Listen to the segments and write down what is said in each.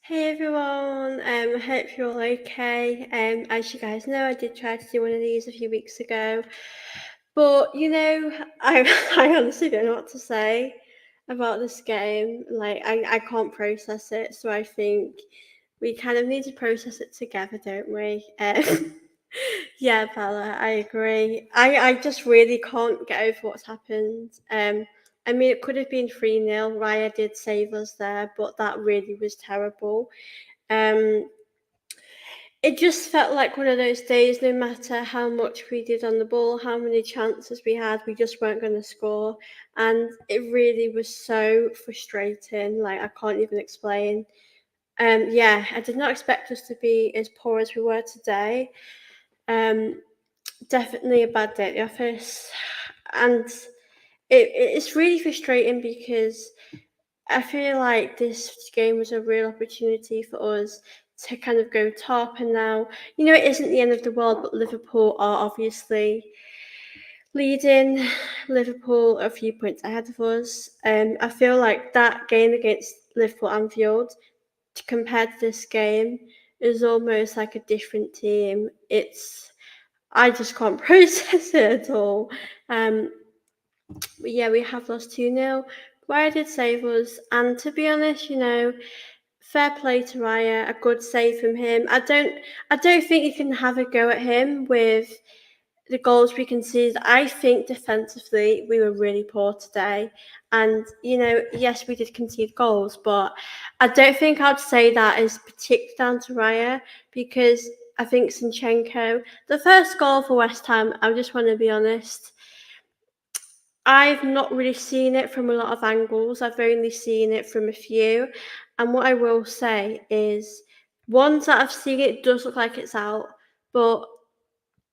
Hey everyone, hope you're all okay. As you guys know, I did try to do one of these a few weeks ago, but I I honestly don't know what to say about this game. Like, I can't process it, so I think we kind of need to process it together, don't we? Yeah, Bella, I agree. I just really can't get over what's happened. I mean, it could have been 3-0. Raya did save us there, but that really was terrible. Um, it just felt like one of those days, no matter how much we did on the ball, how many chances we had, we just weren't going to score. And it really was so frustrating. Like, I can't even explain. Yeah, I did not expect us to be as poor as we were today. Um, Definitely a bad day at the office. And it's really frustrating because I feel like this game was a real opportunity for us to kind of go top. And now, it isn't the end of the world, but Liverpool are obviously leading. Liverpool are a few points ahead of us. I feel like that game against Liverpool Anfield compared to this game is almost like a different team. I just can't process it at all. Um, but yeah, we have lost 2-0. Raya did save us, and to be honest, fair play to Raya, a good save from him. I don't think you can have a go at him with the goals we conceded. I think defensively we were really poor today, and yes, we did concede goals, but I don't think I'd say that is particularly down to Raya because I think Zinchenko, the first goal for West Ham, I just want to be honest. I've not really seen it from a lot of angles. I've only seen it from a few. And what I will say is, ones that I've seen it does look like it's out, but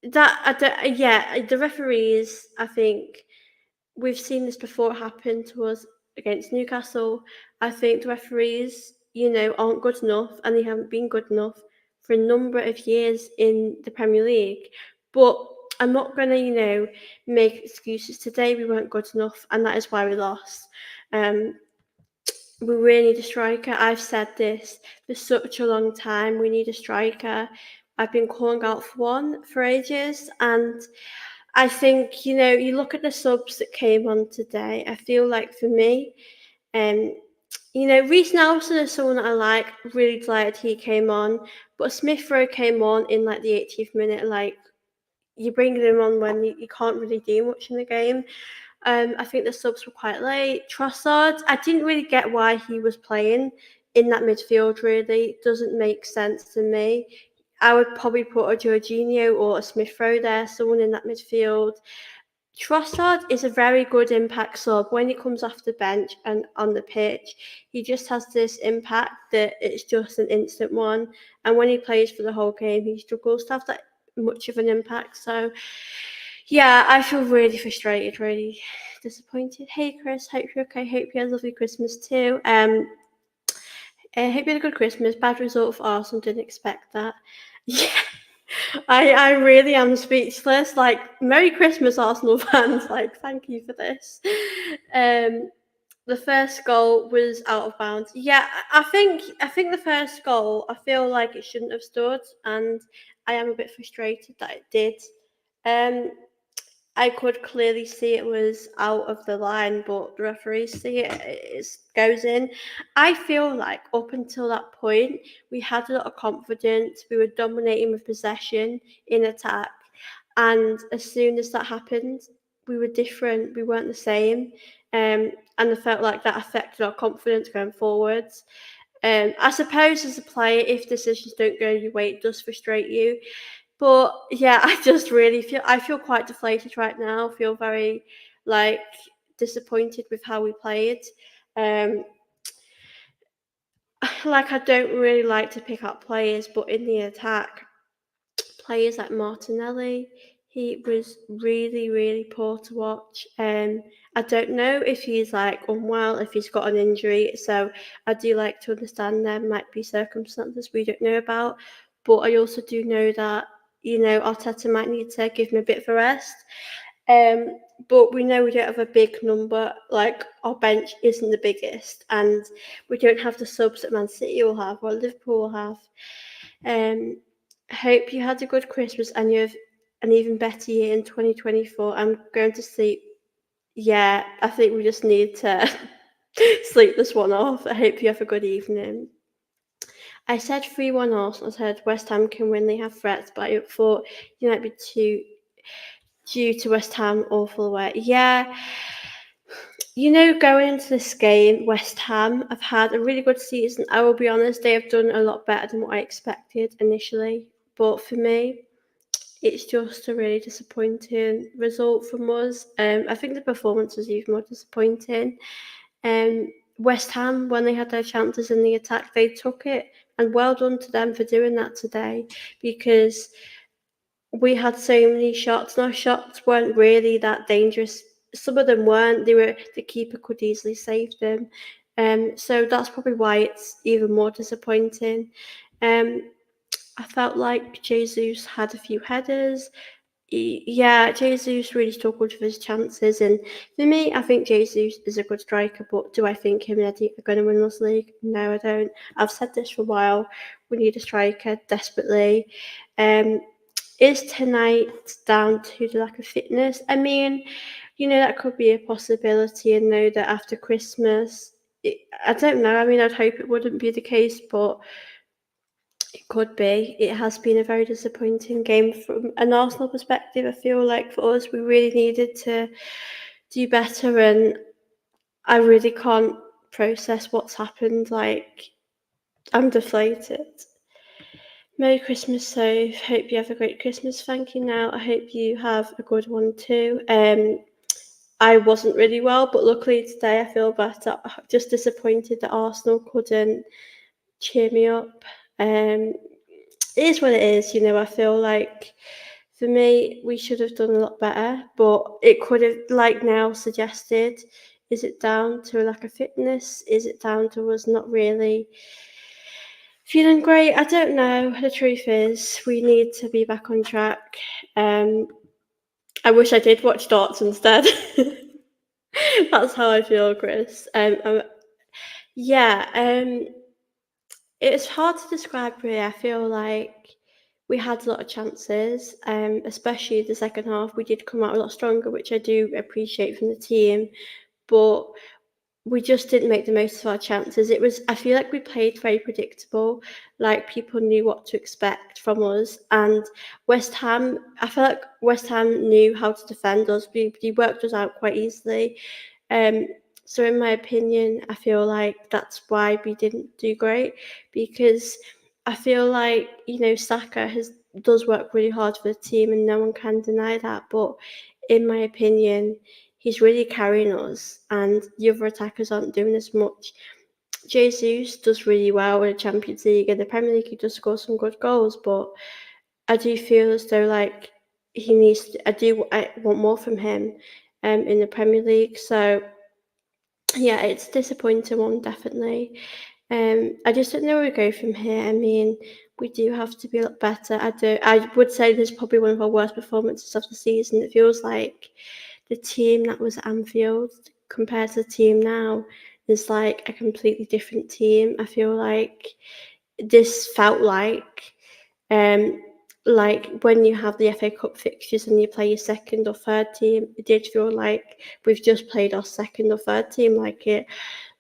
that I don't, yeah, the referees, I think we've seen this before happen to us against Newcastle. I think the referees, aren't good enough, and they haven't been good enough for a number of years in the Premier League. But I'm not going to, make excuses. Today we weren't good enough, and that is why we lost. Um, we really need a striker. I've said this for such a long time. We need a striker. I've been calling out for one for ages, and I think you look at the subs that came on today. I feel like for me, um, Reece Nelson is someone that I like. Really delighted he came on, but Smith Rowe came on in like the 80th minute. Like, you bring him on when you can't really do much in the game. I think the subs were quite late. Trossard, I didn't really get why he was playing in that midfield, really. It doesn't make sense to me. I would probably put a Jorginho or a Smith Rowe there, someone in that midfield. Trossard is a very good impact sub when he comes off the bench and on the pitch. He just has this impact that it's just an instant one. And when he plays for the whole game, he struggles to have that much of an impact. So, yeah, I feel really frustrated, really disappointed. Hey, Chris, hope you're okay. Hope you had a lovely Christmas too. I hope you had a good Christmas. Bad result for Arsenal. Didn't expect that. Yeah, I really am speechless. Like, Merry Christmas, Arsenal fans. Like, thank you for this. Um, the first goal was out of bounds. Yeah, I think the first goal, I feel like it shouldn't have stood, and I am a bit frustrated that it did. Um, I could clearly see it was out of the line, but the referees see it goes in. I feel like up until that point, we had a lot of confidence. We were dominating with possession in attack. And as soon as that happened, we were different. We weren't the same. And I felt like that affected our confidence going forwards. I suppose as a player, if decisions don't go your way, it does frustrate you. But yeah, I feel quite deflated right now. I feel very like disappointed with how we played. Um, like, I don't really like to pick up players, but in the attack, players like Martinelli, he was really, really poor to watch. I don't know if he's like unwell, if he's got an injury. So I do like to understand there might be circumstances we don't know about. But I also do know that Arteta might need to give him a bit of a rest. But we know we don't have a big number, like our bench isn't the biggest, and we don't have the subs that Man City will have or Liverpool will have. Hope you had a good Christmas and you have an even better year in 2024. I'm going to sleep. Yeah, I think we just need to sleep this one off. I hope you have a good evening. I said 3-1 Arsenal. I said West Ham can win, they have threats, but I thought you might be too due to West Ham awful away. Yeah, going into this game, West Ham have had a really good season. I will be honest, they have done a lot better than what I expected initially. But for me, it's just a really disappointing result from us. I think the performance was even more disappointing. West Ham, when they had their chances in the attack, they took it, and well done to them for doing that today, because we had so many shots, and our shots weren't really that dangerous. Some of them weren't. The keeper could easily save them. So that's probably why it's even more disappointing. I felt like Jesus had a few headers. Yeah, Jesus really struggled with his chances, and for me, I think Jesus is a good striker. But do I think him and Eddie are going to win this league? No, I don't. I've said this for a while. We need a striker desperately. Um, is tonight down to the lack of fitness? I mean, that could be a possibility, and know that after Christmas, I don't know. I mean, I'd hope it wouldn't be the case, but it could be. It has been a very disappointing game from an Arsenal perspective. I feel like for us, we really needed to do better, and I really can't process what's happened. Like, I'm deflated. Merry Christmas, so hope you have a great Christmas. Thank you. Now, I hope you have a good one too. I wasn't really well, but luckily today I feel better. Just disappointed that Arsenal couldn't cheer me up. It is what it is, I feel like for me, we should have done a lot better, but it could have, like now suggested, is it down to a lack of fitness? Is it down to us not really feeling great? I don't know. The truth is, we need to be back on track. I wish I did watch darts instead. That's how I feel, Chris. Yeah, it's hard to describe really. I feel like we had a lot of chances, especially the second half. We did come out a lot stronger, which I do appreciate from the team, but we just didn't make the most of our chances. I feel like we played very predictable, like people knew what to expect from us. And I feel like West Ham knew how to defend us. We worked us out quite easily. Um, so in my opinion, I feel like that's why we didn't do great, because I feel like Saka does work really hard for the team, and no one can deny that. But in my opinion, he's really carrying us, and the other attackers aren't doing as much. Jesus does really well in the Champions League and the Premier League. He does score some good goals, but I do feel as though like I want more from him, in the Premier League. So yeah, it's a disappointing one, definitely. I just don't know where we go from here. I mean, we do have to be a lot better. I would say this is probably one of our worst performances of the season. It feels like the team that was at Anfield compared to the team now is like a completely different team. I feel like this felt um, like when you have the FA Cup fixtures and you play your second or third team, it did feel like we've just played our second or third team. Like it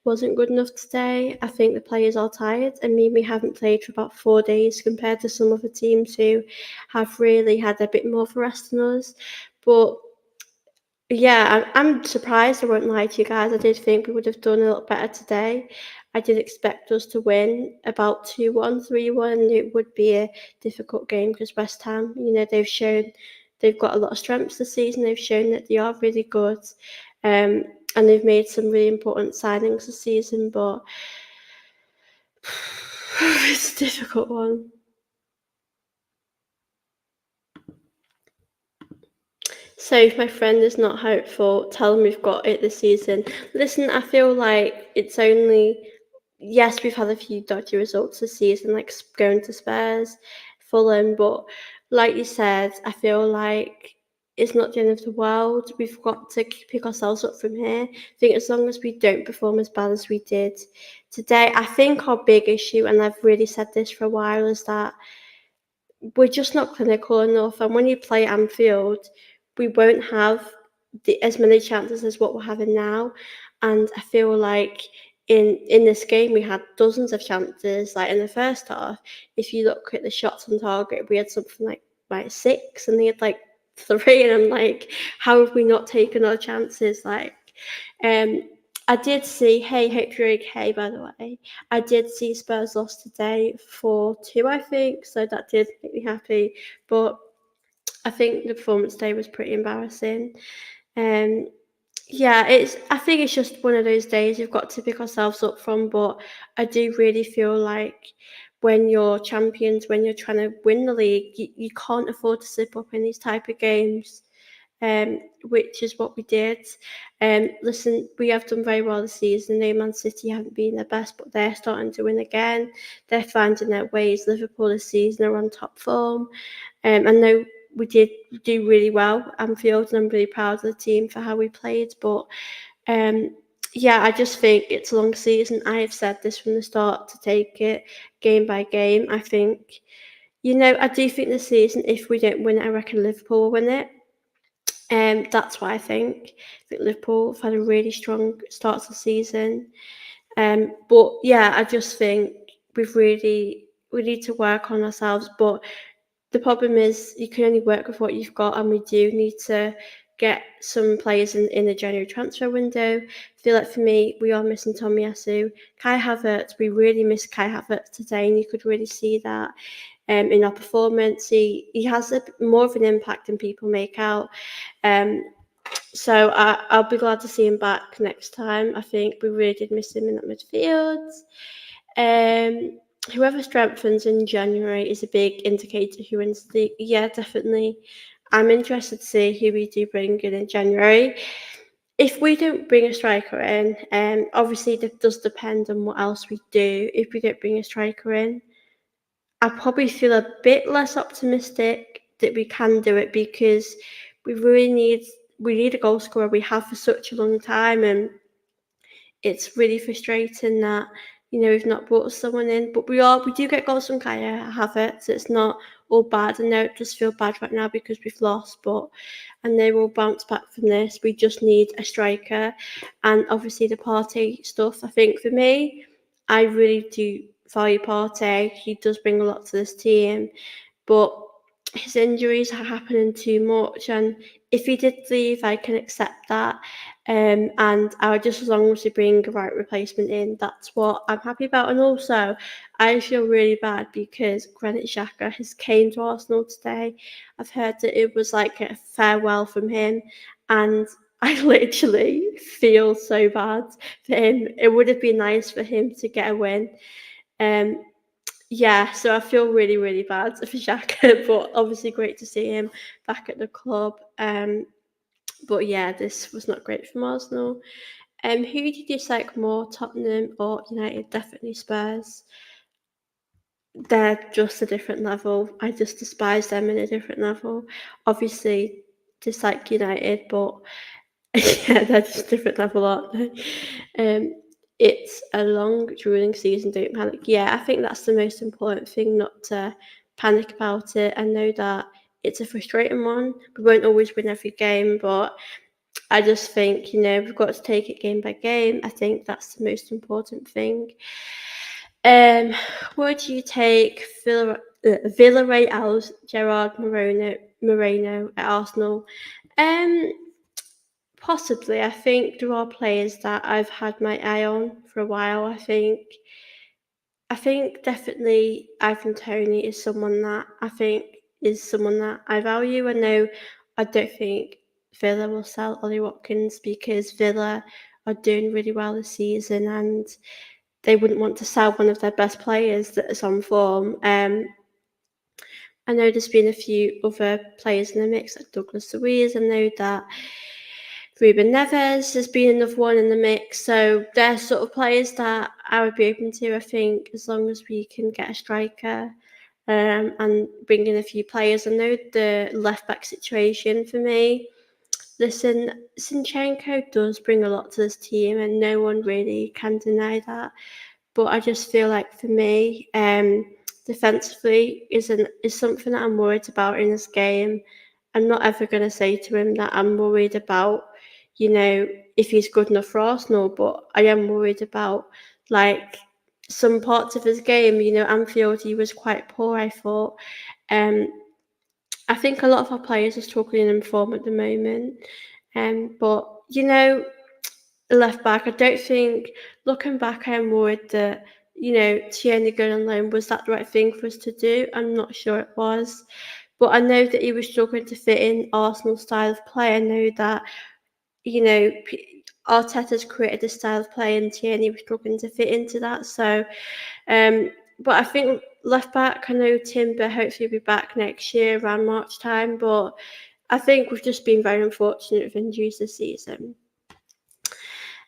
wasn't good enough today. I think the players are tired. I mean, we haven't played for about 4 days compared to some other teams who have really had a bit more of a rest than us. But yeah, I'm surprised. I won't lie to you guys. I did think we would have done a lot better today. I did expect us to win about 2-1, 3-1. It would be a difficult game because West Ham, they've got a lot of strengths this season. They've shown that they are really good, um, and they've made some really important signings this season. But it's a difficult one. So if my friend is not hopeful, tell them we've got it this season. Listen, I feel like it's only yes, we've had a few dodgy results this season, like going to Spurs, Fulham, but like you said, I feel like it's not the end of the world. We've got to pick ourselves up from here. I think as long as we don't perform as bad as we did today, I think our big issue, and I've really said this for a while, is that we're just not clinical enough. And when you play Anfield, we won't have as many chances as what we're having now. And I feel like in this game we had dozens of chances. Like in the first half, if you look at the shots on target, we had something like 6, and they had like 3, and I'm like, how have we not taken our chances? Like, um, I did see. Hey, hope you're okay. By the way, I did see Spurs lost today 4-2, I think, so that did make me happy. But I think the performance today was pretty embarrassing. Um, yeah, I think it's just one of those days we've got to pick ourselves up from. But I do really feel like when you're champions, when you're trying to win the league, you can't afford to slip up in these type of games. Which is what we did. Listen, we have done very well this season. No, Man City haven't been their best, but they're starting to win again. They're finding their ways. Liverpool this season are on top form. I know we did do really well at Anfield, and I'm really proud of the team for how we played. But yeah, I just think it's a long season. I have said this from the start, to take it game by game. I think, I do think this season, if we don't win it, I reckon Liverpool will win it. That's what I think. I think Liverpool have had a really strong start to the season. But yeah, I just think we need to work on ourselves. But the problem is you can only work with what you've got, and we do need to get some players in the January transfer window. I feel like for me, we are missing Tomiyasu. Kai Havertz, we really miss Kai Havertz today, and you could really see that in our performance. He has more of an impact than people make out. Um, so I'll be glad to see him back next time. I think we really did miss him in that midfield. Whoever strengthens in January is a big indicator who wins the league. Yeah, definitely. I'm interested to see who we do bring in January. If we don't bring a striker in, obviously that does depend on what else we do. If we don't bring a striker in, I probably feel a bit less optimistic that we can do it, because we really need a goal scorer. We have for such a long time, and it's really frustrating that we've not brought someone in. But we do get goals from Kaya Havertz. It's not all bad. I know it does feel bad right now because we've lost, but I know we'll bounce back from this. We just need a striker, and obviously the Partey stuff. I think for me, I really do value Partey. He does bring a lot to this team, but his injuries are happening too much. And if he did leave, I can accept that. And I would, just as long as we bring a right replacement in, that's what I'm happy about. And also, I feel really bad because Granit Xhaka has came to Arsenal today. I've heard that it was like a farewell from him, and I literally feel so bad for him. It would have been nice for him to get a win. Um, yeah, so I feel really, really bad for Xhaka, but obviously great to see him back at the club. But yeah, this was not great from Arsenal. Who did you dislike more, Tottenham or United? Definitely Spurs. They're just a different level. I just despise them in a different level. Obviously, dislike United, but yeah, they're just a different level, aren't they? It's a long, drooling season. Don't panic. Yeah, I think that's the most important thing, not to panic about it. I know that it's a frustrating one. We won't always win every game, but I just think, we've got to take it game by game. I think that's the most important thing. Would you take Villarreal's Gerard Moreno at Arsenal? Um, Possibly. I think there are players that I've had my eye on for a while. I think definitely Ivan Toney is someone that I value. I know I don't think Villa will sell Ollie Watkins because Villa are doing really well this season, and they wouldn't want to sell one of their best players that is on form. I know there's been a few other players in the mix, like Douglas Luiz. I know that Ruben Neves has been another one in the mix. So they're sort of players that I would be open to, I think, as long as we can get a striker. and bring in a few players. I know the left back situation for me. Listen, Zinchenko does bring a lot to this team, and no one really can deny that. But I just feel like for me, defensively is something that I'm worried about in this game. I'm not ever going to say to him that I'm worried about, if he's good enough for Arsenal, but I am worried about like some parts of his game. Anfield, he was quite poor, I thought. Um, I think a lot of our players are struggling in form at the moment. But left back, I don't think, looking back, I am worried that, Tierney going on loan, was that the right thing for us to do? I'm not sure it was. But I know that he was struggling to fit in Arsenal's style of play. I know that, Arteta's created a style of play and Tierney was struggling to fit into that. So, but I think left back, I know Timber hopefully will be back next year around March time, but I think we've just been very unfortunate with injuries this season.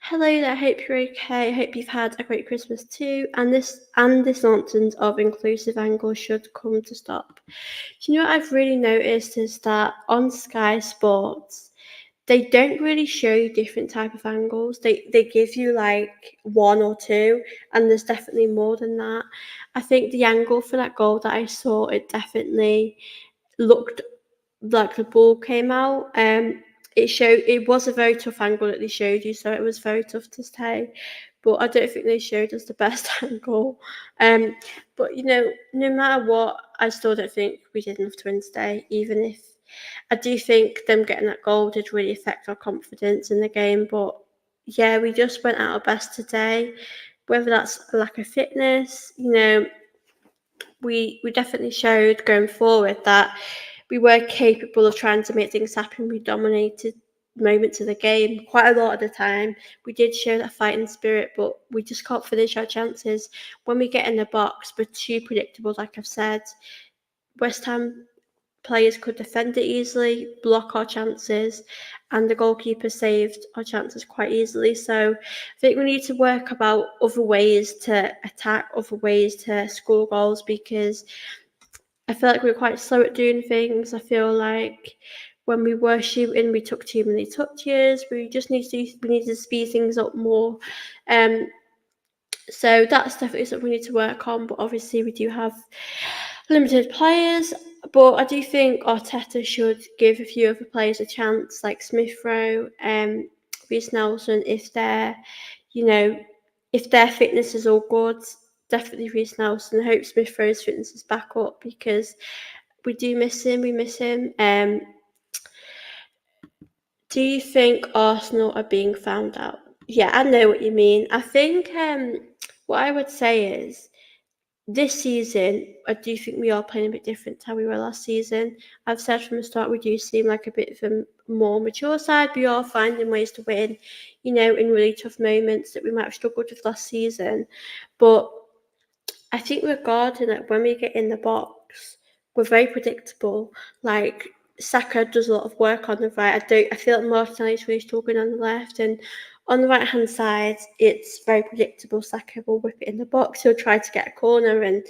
Hello there, hope you're okay. I hope you've had a great Christmas too. And this nonsense of inclusive angles should come to stop. Do you know what I've really noticed is that on Sky Sports, they don't really show you different type of angles. They give you like one or two, and there's definitely more than that. I think the angle for that goal that I saw, it definitely looked like the ball came out. It was a very tough angle that they showed you, so it was very tough to say. But I don't think they showed us the best angle. But no matter what, I still don't think we did enough to win today. Even if I do think them getting that goal did really affect our confidence in the game. But yeah, we just went at our best today. Whether that's a lack of fitness, we definitely showed going forward that we were capable of trying to make things happen. We dominated moments of the game quite a lot of the time. We did show that fighting spirit, but we just can't finish our chances. When we get in the box, we're too predictable, like I've said. West Ham players could defend it easily, block our chances, and the goalkeeper saved our chances quite easily. So I think we need to work about other ways to attack, other ways to score goals, because I feel like we were quite slow at doing things. I feel like when we were shooting, we took too many touches. We need to speed things up more. So that's definitely something we need to work on. But obviously, we do have limited players. But I do think Arteta should give a few other players a chance, like Smith Rowe, Reece Nelson, if their fitness is all good. Definitely Reece Nelson. I hope Smith Rowe's fitness is back up, because we do miss him. We miss him. Do you think Arsenal are being found out? Yeah, I know what you mean. I think what I would say is this season, I do think we are playing a bit different to how we were last season. I've said from the start, we do seem like a bit of a more mature side. We are finding ways to win, in really tough moments that we might have struggled with last season. But I think we're guarding it when we get in the box. We're very predictable. Like Saka does a lot of work on the right. I feel like Martinelli's really struggling on the left, and on the right hand side, it's very predictable. Saka will whip it in the box. He'll try to get a corner, and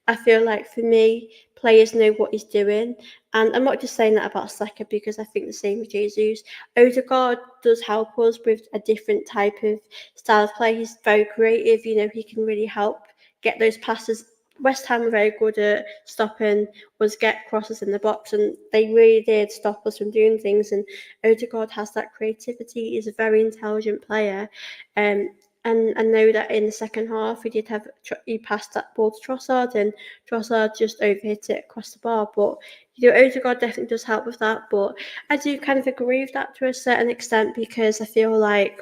I feel like for me, players know what he's doing. And I'm not just saying that about Saka, because I think the same with Jesus. Odegaard does help us with a different type of style of play. He's very creative. He can really help get those passes. West Ham were very good at stopping us get crosses in the box, and they really did stop us from doing things. And Odegaard has that creativity. He's a very intelligent player. And I know that in the second half, he passed that ball to Trossard, and Trossard just overhit it across the bar. But Odegaard definitely does help with that. But I do kind of agree with that to a certain extent, because I feel like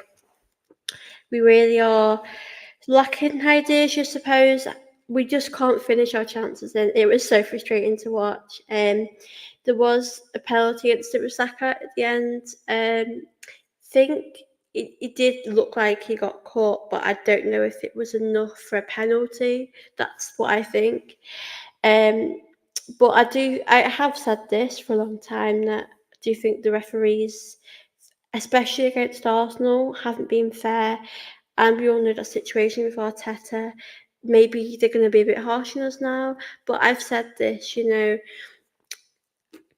we really are lacking ideas, I suppose. We just can't finish our chances, and it was so frustrating to watch. There was a penalty against Saka at the end. Think it did look like he got caught, but I don't know if it was enough for a penalty. That's what I think. But I have said this for a long time, that I do think the referees, especially against Arsenal, haven't been fair. And we all know that situation with Arteta. maybe they're going to be a bit harsh on us now. But I've said this,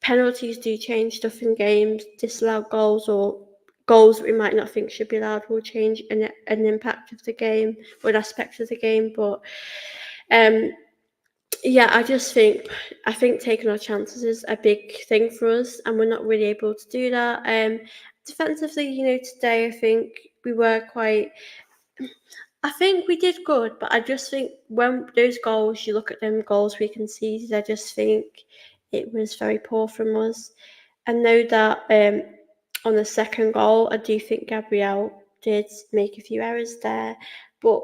penalties do change stuff in games. Disallowed goals or goals that we might not think should be allowed will change an impact of the game or an aspect of the game. But yeah, I think taking our chances is a big thing for us, and we're not really able to do that. Defensively, today I think we were quite. I think we did good, but I just think when those goals, you look at them goals we conceded, I just think it was very poor from us. I know that on the second goal, I do think Gabrielle did make a few errors there, but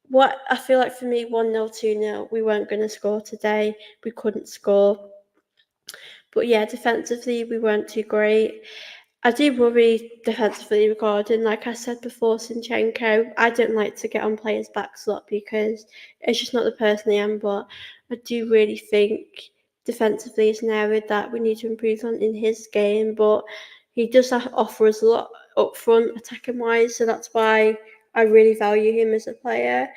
what I feel like for me, 1-0, 2-0, we weren't going to score today. We couldn't score. But yeah, defensively, we weren't too great. I do worry defensively regarding, like I said before, Zinchenko. I don't like to get on players' backs a lot because it's just not the person I am, but I do really think defensively is an area that we need to improve on in his game, but he does offer us a lot up front, attacking wise, so that's why I really value him as a player.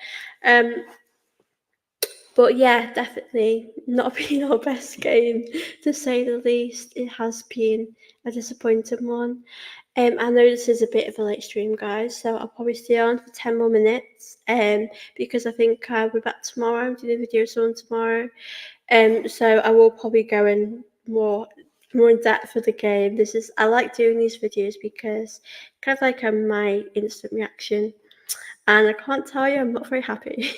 But yeah, definitely not been our best game, to say the least. It has been a disappointing one. I know this is a bit of a late stream, guys, so I'll probably stay on for 10 more minutes. Because I think we're back tomorrow. I'm doing a video on tomorrow. So I will probably go in more in depth for the game. I like doing these videos because kind of like my instant reaction. And I can't tell you, I'm not very happy.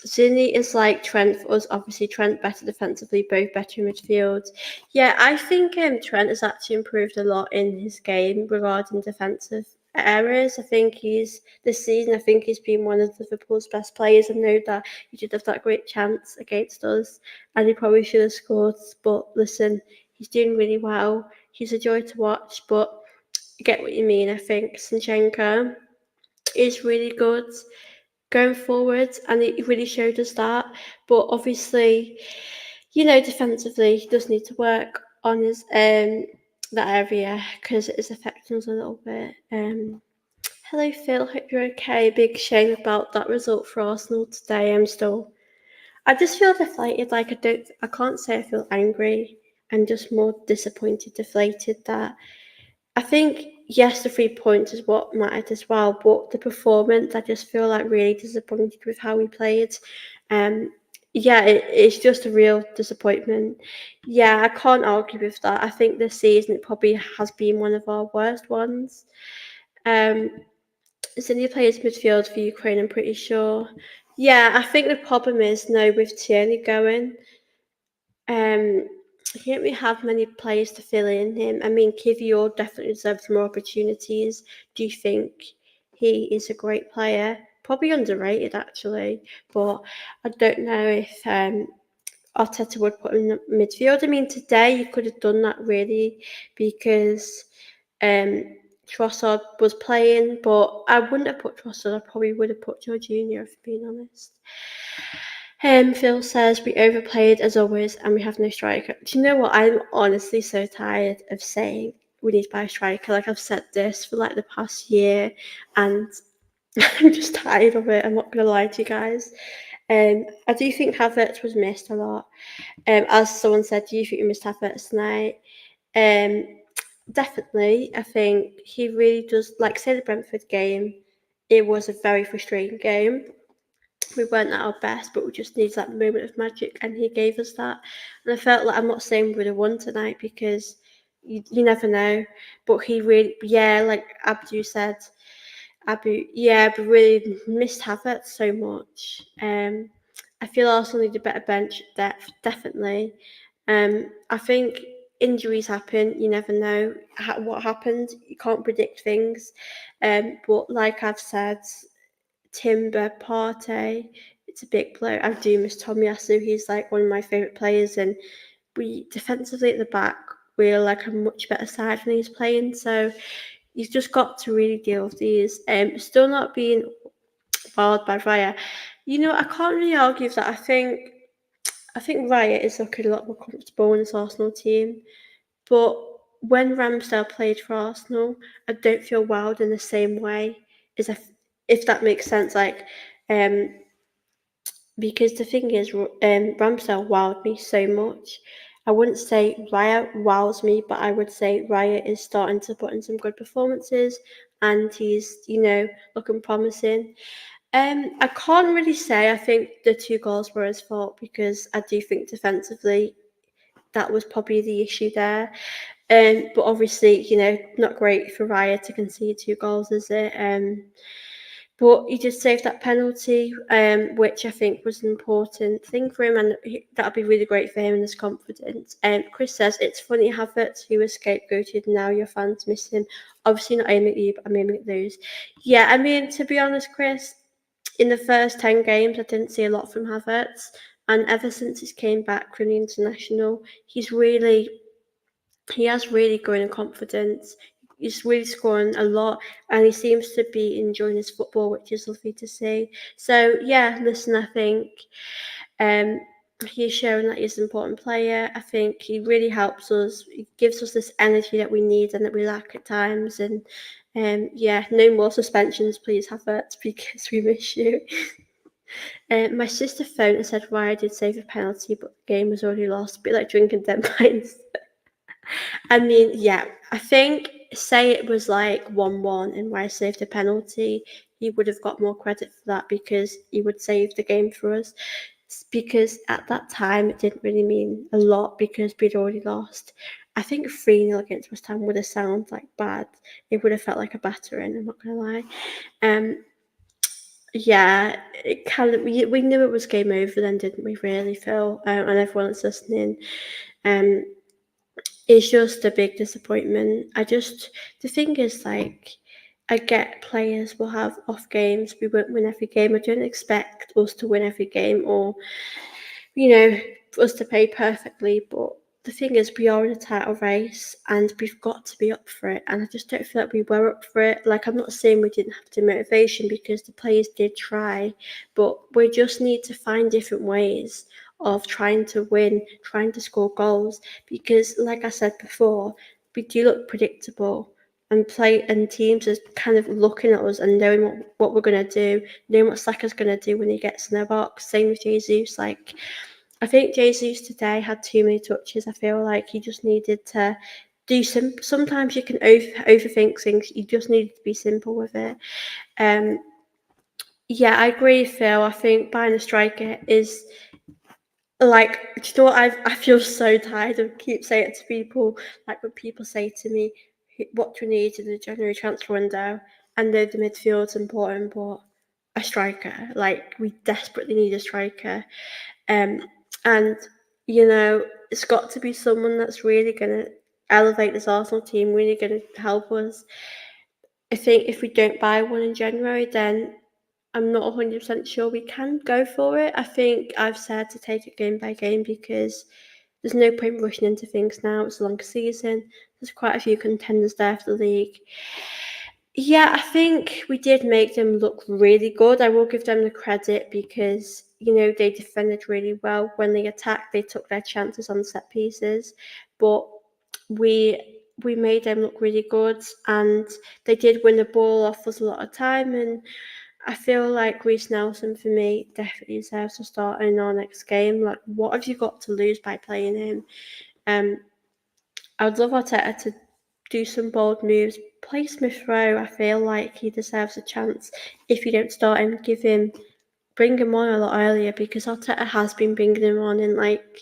Zinni is like Trent for us. Obviously, Trent better defensively, both better in midfield. Yeah, I think Trent has actually improved a lot in his game regarding defensive areas. I think this season. I think he's been one of Liverpool's best players. I know that he did have that great chance against us, and he probably should have scored. But listen, he's doing really well. He's a joy to watch. But I get what you mean. I think Zinchenko is really good going forward, and it really showed us that. But obviously, defensively, he does need to work on his that area because it is affecting us a little bit. Hello, Phil. Hope you're okay. Big shame about that result for Arsenal today. I just feel deflated. Like I can't say I feel angry. I'm just more disappointed, deflated that I think, yes, the 3 points is what mattered as well, but the performance, I just feel like really disappointed with how we played. Yeah, it's just a real disappointment. Yeah, I can't argue with that. I think this season it probably has been one of our worst ones. Cindy plays midfield for Ukraine, I'm pretty sure. Yeah, I think the problem is now with Tierney going, I don't really have many players to fill in him. I mean, Kivior definitely deserves more opportunities. Do you think he is a great player? Probably underrated, actually, but I don't know if Arteta would put him in midfield. I mean, today you could have done that really because Trossard was playing, but I wouldn't have put Trossard. I probably would have put Jorginho, if I'm being honest. Phil says we overplayed as always and we have no striker. Do you know what? I'm honestly so tired of saying we need to buy a striker. Like I've said this for like the past year and I'm just tired of it. I'm not gonna lie to you guys. I do think Havertz was missed a lot. As someone said, do you think you missed Havertz tonight? Definitely. I think he really does, like say the Brentford game, it was a very frustrating game. We weren't at our best, but we just needed that moment of magic, and he gave us that. And I felt like, I'm not saying we would have won tonight because you never know, but he really, yeah, like yeah, but really missed Havertz so much. I feel Arsenal need a better bench depth, definitely. I think injuries happen. You never know what happened. You can't predict things. But like I've said, Timber, Partey, it's a big blow. I do miss Tomiyasu. He's like one of my favourite players, and we defensively at the back, we're like a much better side when he's playing. So you've just got to really deal with these. Still not being fouled by Raya. I can't really argue with that. I think Raya is looking a lot more comfortable in this Arsenal team. But when Ramsdale played for Arsenal, I don't feel wowed in the same way as if that makes sense. Like, because the thing is, Ramsdale wowed me so much. I wouldn't say Raya wows me, but I would say Raya is starting to put in some good performances, and he's looking promising. I can't really say I think the two goals were his fault, because I do think defensively that was probably the issue there. But obviously, not great for Raya to concede two goals, is it? But he did save that penalty, which I think was an important thing for him, and that'll be really great for him and his confidence. Chris says, it's funny Havertz, who was scapegoated, and now your fans miss him. Obviously not aiming at you, but I'm aiming at those. Yeah, I mean, to be honest, Chris, in the first 10 games, I didn't see a lot from Havertz, and ever since he came back from the international, he has really grown in confidence. He's really scoring a lot, and he seems to be enjoying his football, which is lovely to see. So yeah, listen, I think um, he's showing that he's an important player. I think he really helps us. He gives us this energy that we need and that we lack at times. And yeah, no more suspensions, please, Havertz, because we miss you. My sister phoned and said Raya did save a penalty, but the game was already lost. A bit like drinking 10 pints. I mean, yeah, I think, say it was like 1-1 and Rice saved a penalty, he would have got more credit for that, because he would save the game for us. Because at that time it didn't really mean a lot, because we'd already lost. I think 3-0 against West Ham would have sounded like bad. It would have felt like a battering, I'm not gonna lie. Yeah, it kind of, we knew it was game over then, didn't we, really, Phil? And everyone that's listening. Um, it's just a big disappointment. The thing is, like, I get players will have off games. We won't win every game. I don't expect us to win every game, or, for us to play perfectly. But the thing is, we are in a title race and we've got to be up for it. And I just don't feel like we were up for it. Like, I'm not saying we didn't have the motivation, because the players did try, but we just need to find different ways of trying to win, trying to score goals, because like I said before, we do look predictable, and teams are kind of looking at us and knowing what we're going to do, knowing what Saka's going to do when he gets in their box. Same with Jesus. Like, I think Jesus today had too many touches. I feel like he just needed to do sometimes you can overthink things. You just needed to be simple with it. Yeah, I agree, Phil. I think buying a striker is, like, do you know what? I feel so tired of keep saying it to people. Like, when people say to me, "What do we need in the January transfer window?" I know the midfield's important, but a striker. Like, we desperately need a striker. Um, and it's got to be someone that's really gonna elevate this Arsenal team, really gonna help us. I think if we don't buy one in January, then I'm not 100% sure we can go for it. I think I've said to take it game by game, because there's no point rushing into things now. It's a long season. There's quite a few contenders there for the league. Yeah, I think we did make them look really good. I will give them the credit, because, they defended really well. When they attacked, they took their chances on set pieces. But we made them look really good, and they did win the ball off us a lot of time. And I feel like Reece Nelson, for me, definitely deserves to start in our next game. Like, what have you got to lose by playing him? I would love Arteta to do some bold moves. Play Smith Rowe. I feel like he deserves a chance. If you don't start him, bring him on a lot earlier, because Arteta has been bringing him on in like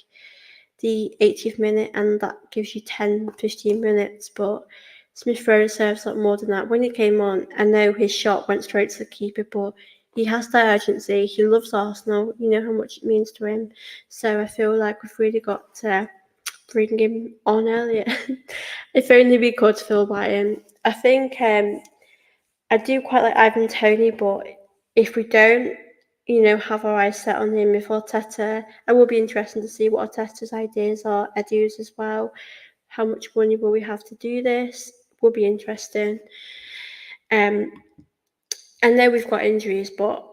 the 80th minute, and that gives you 10-15 minutes. But Smith Rowe deserves a lot more than that. When he came on, I know his shot went straight to the keeper, but he has that urgency. He loves Arsenal. You know how much it means to him. So I feel like we've really got to bring him on earlier. If only we could, Phil White. I think I do quite like Ivan Toney, but if we don't, have our eyes set on him with Arteta, it will be interesting to see what Arteta's ideas are, Edu's as well. How much money will we have to do this? Will be interesting. I know we've got injuries, but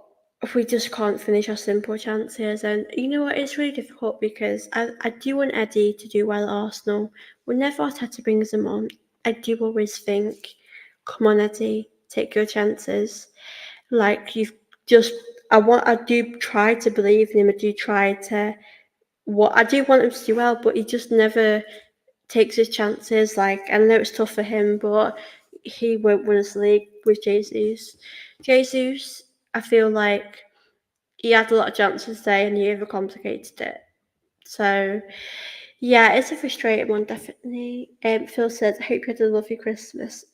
we just can't finish our simple chances. And you know what? It's really difficult, because I do want Eddie to do well at Arsenal. Whenever Arteta brings him on, I do always think, come on, Eddie, take your chances. Like, you've just I do try to believe in him. I do want him to do well, but he just never takes his chances. Like, I know it's tough for him, but he won't win us the league with Jesus. Jesus, I feel like he had a lot of chances today and he overcomplicated it. So, yeah, it's a frustrating one, definitely. Phil says, I hope you had a lovely Christmas.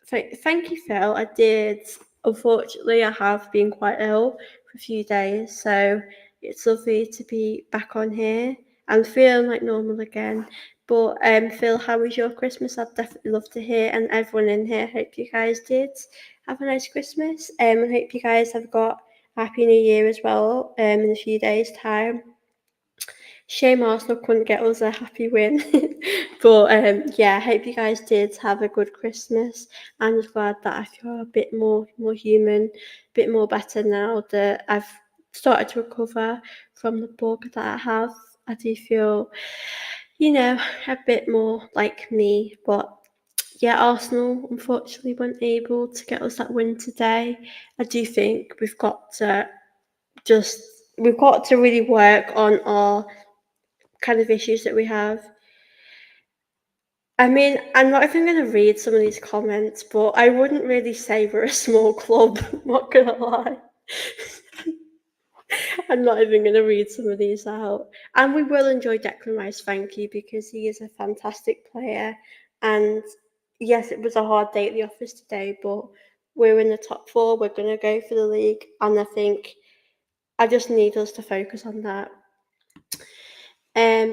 Thank you, Phil. I did. Unfortunately, I have been quite ill for a few days, so it's lovely to be back on here and feeling like normal again. But Phil, how was your Christmas? I'd definitely love to hear, and everyone in here, hope you guys did have a nice Christmas. And hope you guys have got a Happy New Year as well. In a few days' time. Shame Arsenal couldn't get us a happy win. But yeah, I hope you guys did have a good Christmas. I'm just glad that I feel a bit more human, a bit more better now that I've started to recover from the bug that I have. I do feel, a bit more like me. But yeah, Arsenal unfortunately weren't able to get us that win today. I do think just we've got to really work on our kind of issues that we have. I mean, I'm not even going to read some of these comments, but I wouldn't really say we're a small club, not going to lie. I'm not even going to read some of these out. And we will enjoy Declan Rice, thank you, because he is a fantastic player. And yes, it was a hard day at the office today, but we're in the top four. We're going to go for the league. And I think I just need us to focus on that.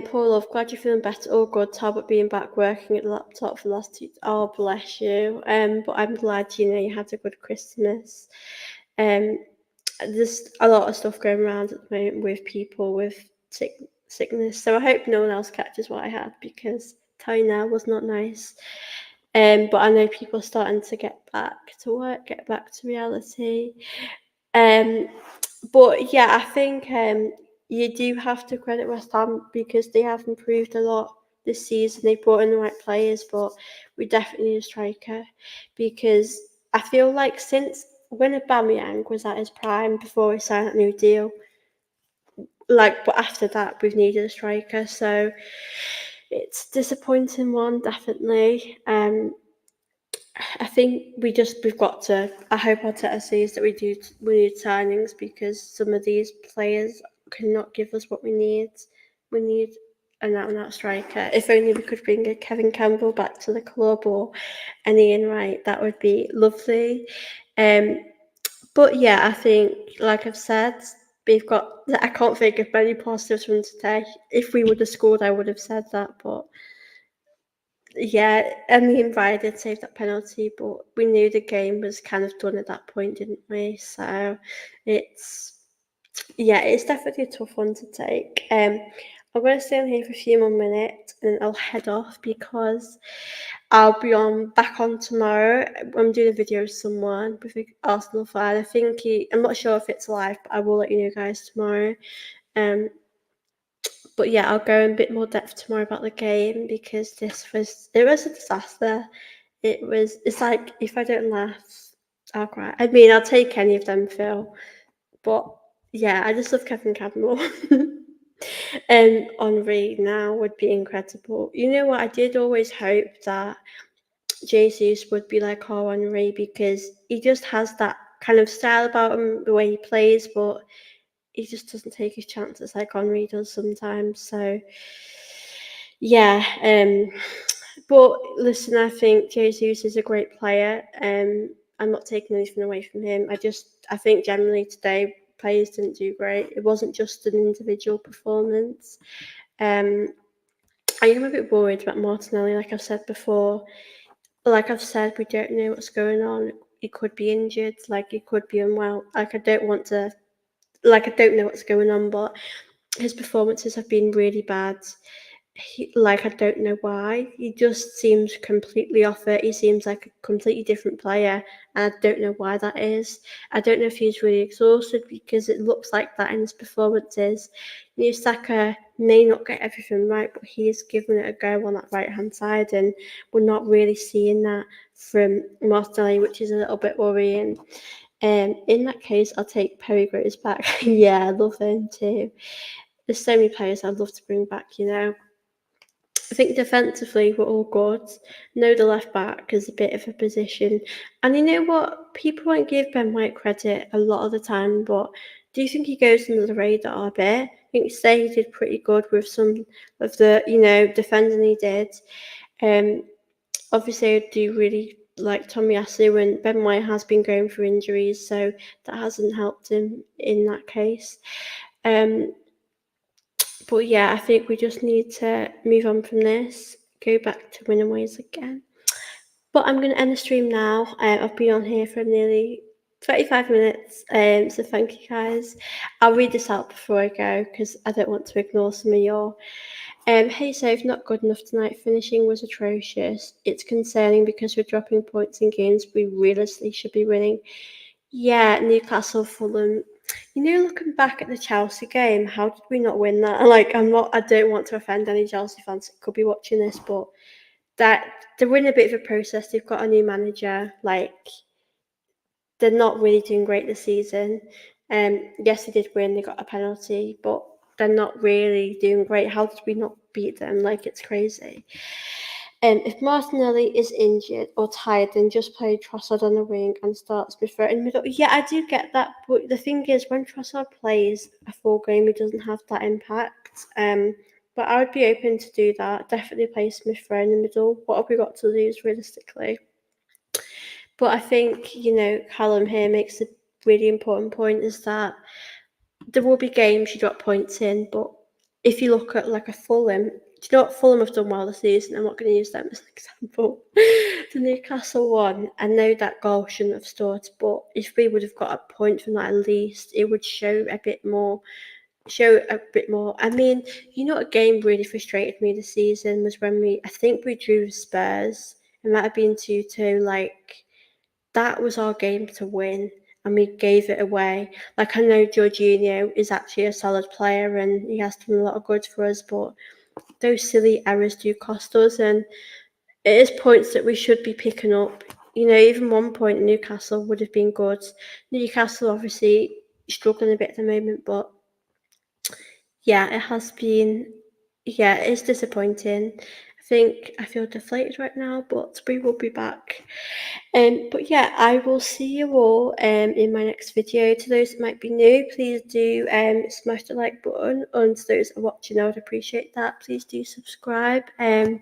Poor love, glad you're feeling better. Oh, good. Talbot being back working at the laptop for the last 2. Oh, bless you. But I'm glad you had a good Christmas. There's a lot of stuff going around at the moment with people with sickness, so I hope no one else catches what I had because telling now was not nice. But I know people are starting to get back to work, get back to reality. But yeah, I think you do have to credit West Ham because they have improved a lot this season. They brought in the right players, but we definitely need a striker because I feel like since when Aubameyang was at his prime before he signed that new deal, but after that we've needed a striker, so it's disappointing one definitely. I think we've got to. I hope Arteta sees that we need signings because some of these players cannot give us what we need. We need an out-and-out striker. If only we could bring a Kevin Campbell back to the club or an Ian Wright, that would be lovely. But yeah, I think, like I've said, I can't think of many positives from today. If we would have scored, I would have said that, but. Yeah, I mean, Raya did save that penalty, but we knew the game was kind of done at that point, didn't we? So it's definitely a tough one to take. I'm going to stay on here for a few more minutes and then I'll head off because I'll be back on tomorrow. I'm doing a video with someone with an Arsenal fan. I'm not sure if it's live, but I will let you know guys tomorrow. But yeah, I'll go in a bit more depth tomorrow about the game because it was a disaster. It's like if I don't laugh, I'll cry. I mean, I'll take any of them, Phil. But yeah, I just love Kevin Campbell. And Henri now would be incredible. You know what? I did always hope that Jesus would be like our Henri because he just has that kind of style about him, the way he plays, but he just doesn't take his chances like Henri does sometimes. So yeah, but listen, I think Jesus is a great player. I'm not taking anything away from him. I think generally today players didn't do great. It wasn't just an individual performance. I am a bit worried about Martinelli, like I've said before. Like I've said, we don't know what's going on. He could be injured, like he could be unwell. I don't know what's going on, but his performances have been really bad. I don't know why. He just seems completely off it. He seems like a completely different player, and I don't know why that is. I don't know if he's really exhausted because it looks like that in his performances. Saka may not get everything right, but he is giving it a go on that right-hand side, and we're not really seeing that from Martinelli, which is a little bit worrying. In that case, I'll take Perry Groves back. Yeah, I love him too. There's so many players I'd love to bring back, you know. I think defensively we're all good. No, the left back is a bit of a position. And you know what? People won't give Ben White credit a lot of the time, but do you think he goes under the radar a bit? I think today he did pretty good with some of the, defending he did. Obviously I do really like Tomiyasu, and Ben White has been going through injuries, so that hasn't helped him in that case. But yeah, I think we just need to move on from this, go back to winning ways again. But I'm going to end the stream now. I've been on here for nearly 35 minutes, so thank you guys. I'll read this out before I go because I don't want to ignore some of your. Hey, Save, not good enough tonight. Finishing was atrocious. It's concerning because we're dropping points in games we realistically should be winning. Yeah, Newcastle, Fulham. You know, looking back at the Chelsea game, how did we not win that? Like, I don't want to offend any Chelsea fans that could be watching this, but that they're in a bit of a process. They've got a new manager. Like, they're not really doing great this season. Yes, they did win. They got a penalty, but they're not really doing great. How did we not beat them? Like, it's crazy. If Martinelli is injured or tired, then just play Trossard on the wing and start Smith Rowe in the middle. Yeah, I do get that, but the thing is, when Trossard plays a full game, he doesn't have that impact. But I would be open to do that. Definitely play Smith Rowe in the middle. What have we got to lose realistically? But I think, Callum here makes a really important point, is that there will be games you drop points in, but if you look at like a Fulham, do you know what Fulham have done well this season? I'm not going to use them as an example. The Newcastle one, I know that goal shouldn't have stood, but if we would have got a point from that at least, it would show a bit more. I mean, a game really frustrated me this season was when I think we drew with Spurs. It might have been 2-2, like, that was our game to win, and we gave it away. Like, I know Jorginho is actually a solid player and he has done a lot of good for us, but those silly errors do cost us, and it is points that we should be picking up. Even 1 point in Newcastle would have been good. Newcastle obviously struggling a bit at the moment, but yeah, it has been. Yeah, it's disappointing. I think I feel deflated right now, but we will be back. But yeah, I will see you all in my next video. To those that might be new, please do smash the like button. And to those that are watching, I would appreciate that. Please do subscribe. And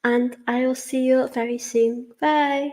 I will see you very soon. Bye.